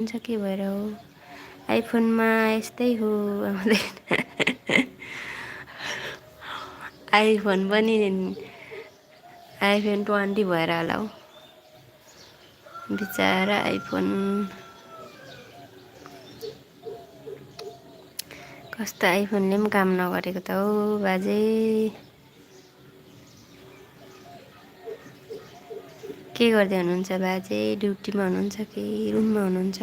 हुन्छ के भएर हो आइफोनमा यस्तै हो आउँदैन आइफोन पनि आइफोन 20 भएर होला हौ बिचारा आइफोन कस्तो आइफोनले पनि काम नगरेको त हो बाजे के गर्दै हुनुहुन्छ बाजे ड्युटीमा हुनुहुन्छ कि रुममा हुनुहुन्छ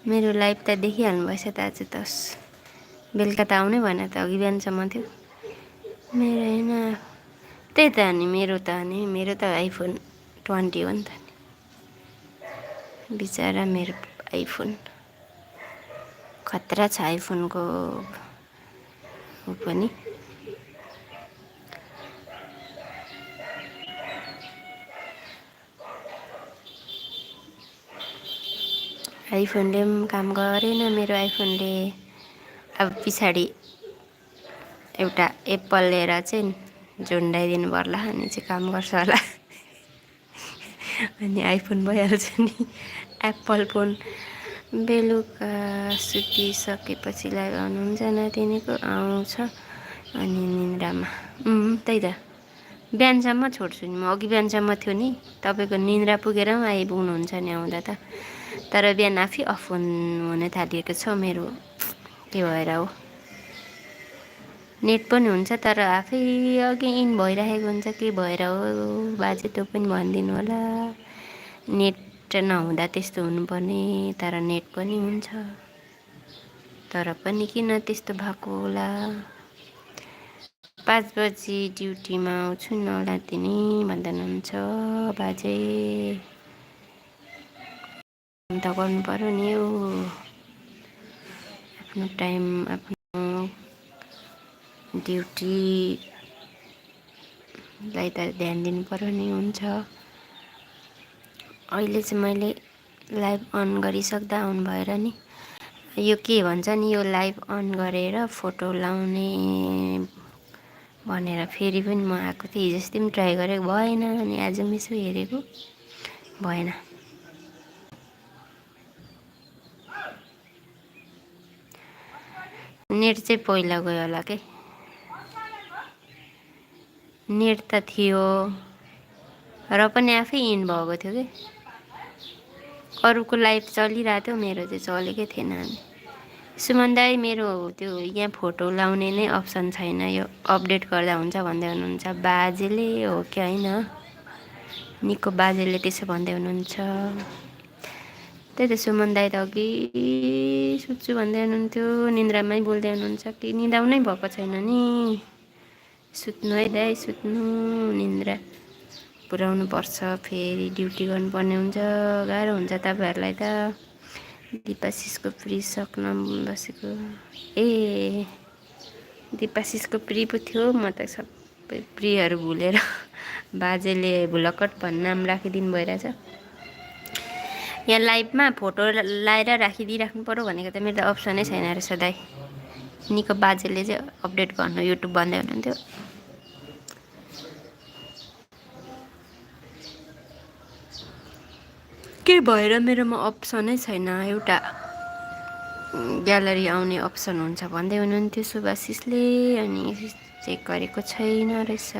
मेरो लाइभ त देखिहाल्नु भएछ त आज त बेलुका त आउनै भएन त अघि बिहानसम्म थियो मेरो होइन त्यही त नि मेरो त आइफोन 20 हो नि त बिचारा मेरो आइफोन खतरा छ आइफोनको पनि आइफोनले पनि काम गरेन मेरो आइफोनले अब पछाडि एउटा एप्पल लिएर चाहिँ झुन्डाइदिनु पर्ला अनि चाहिँ काम गर्छ होला अनि आइफोन भइहाल्छ नि एप्पल फोन बेलुका सुतिसकेपछि लाइभ आउनुहुन्छ नातिनीको आउँछ अनि निन्द्रामा त्यही त बिहानसम्म छोड्छु नि म अघि बिहानसम्म थियो नि तपाईँको निन्द्रा पुगेर पनि आइपुग्नुहुन्छ नि आउँदा त तर बिहान आफै अफ हुन थालिएको छ मेरो के भएर हो नेट पनि हुन्छ तर आफै अघि इन भइरहेको हुन्छ के भएर हो बाजे त्यो पनि भनिदिनु होला नेट नहुँदा त्यस्तो हुनुपर्ने तर नेट पनि हुन्छ तर पनि किन त्यस्तो भएको होला 5 बजी ड्युटीमा आउँछु नलातिनी भन्दै हुनुहुन्छ बाजे त गर्नु पर्यो नि हो आफ्नो टाइम आफ्नो ड्युटीलाई त ध्यान दिनु पर्यो नि हुन्छ अहिले चाहिँ मैले लाइभ अन गरिसक्दा आउनु भएर नि यो के भन्छ नि यो लाइभ अन गरेर फोटो लाउने भनेर फेरि पनि म आएको थिएँ हिजो अस्ति पनि ट्राई गरेको भएन अनि आज पनि यसो हेरेको भएन नेट चाहिँ पहिला गयो होला के नेट त थियो र पनि आफै इन भएको थियो कि अरूको लाइभ चलिरहेको थियो मेरो चाहिँ चलेकै थिएन अनि सुमन दाई मेरो त्यो यहाँ फोटो लाउने नै अप्सन छैन यो अपडेट गर्दा हुन्छ भन्दै हुनुहुन्छ बाजेले हो कि होइन निको बाजेले त्यसो भन्दै हुनुहुन्छ त्यही त सुमन दाई त अघि सुत्छु भन्दै हुनुहुन्थ्यो निन्द्रामै बोल्दै हुनुहुन्छ कि निदाउनै भएको छैन नि सुत्नु है दाई सुत्नु निन्द्रा पुर्याउनु पर्छ फेरि ड्युटी गर्नुपर्ने हुन्छ गाह्रो हुन्छ तपाईँहरूलाई त दिपाशिषको प्री सक्न बसेको ए दिपाशिषको प्री पो थियो म त सबै प्रीहरू भुलेर बाजेले भुलकट भन्ने नाम राखिदिनु भइरहेछ यहाँ लाइभमा फोटो लाएर राखिदिइराख्नु पर्यो भनेको त मेरो त अप्सनै छैन रहेछ दाइ निको बाजेले चाहिँ अपडेट गर्नु युट्युब भन्दै हुनुहुन्थ्यो के भएर मेरोमा अप्सनै छैन एउटा ग्यालरी आउने अप्सन हुन्छ भन्दै हुनुहुन्थ्यो सुभाशिषले अनि चेक गरेको छैन रहेछ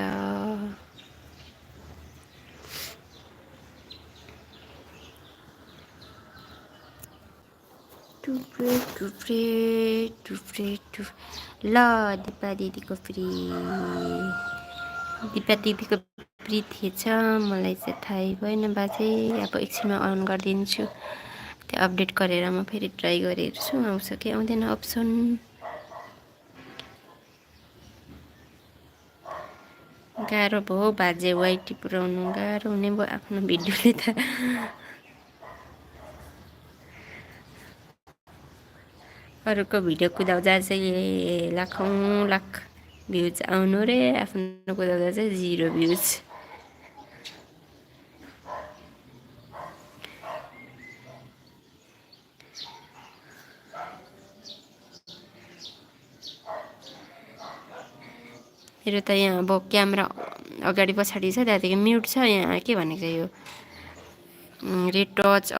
ल दिपा दिदीको फ्री दिपा दिदीको फ्री थिएछ मलाई चाहिँ थाहै भएन बाजे अब एकछिनमा अन गरिदिन्छु त्यो अपडेट गरेर म फेरि ट्राई गरेर हेर्छु आउँछ कि आउँदैन अप्सन गाह्रो भयो बाजे वाइटी पुऱ्याउनु गाह्रो हुने भयो आफ्नो भिडियोले त अरूको भिडियो कुदाउँदा चाहिँ लाखौँ लाख भ्युज आउनु रे आफ्नो कुदाउँदा चाहिँ 0 भ्युज मेरो त यहाँ अब क्यामेरा अगाडि पछाडि छ त्यहाँदेखि म्युट छ यहाँ के भनेको यो रेड टच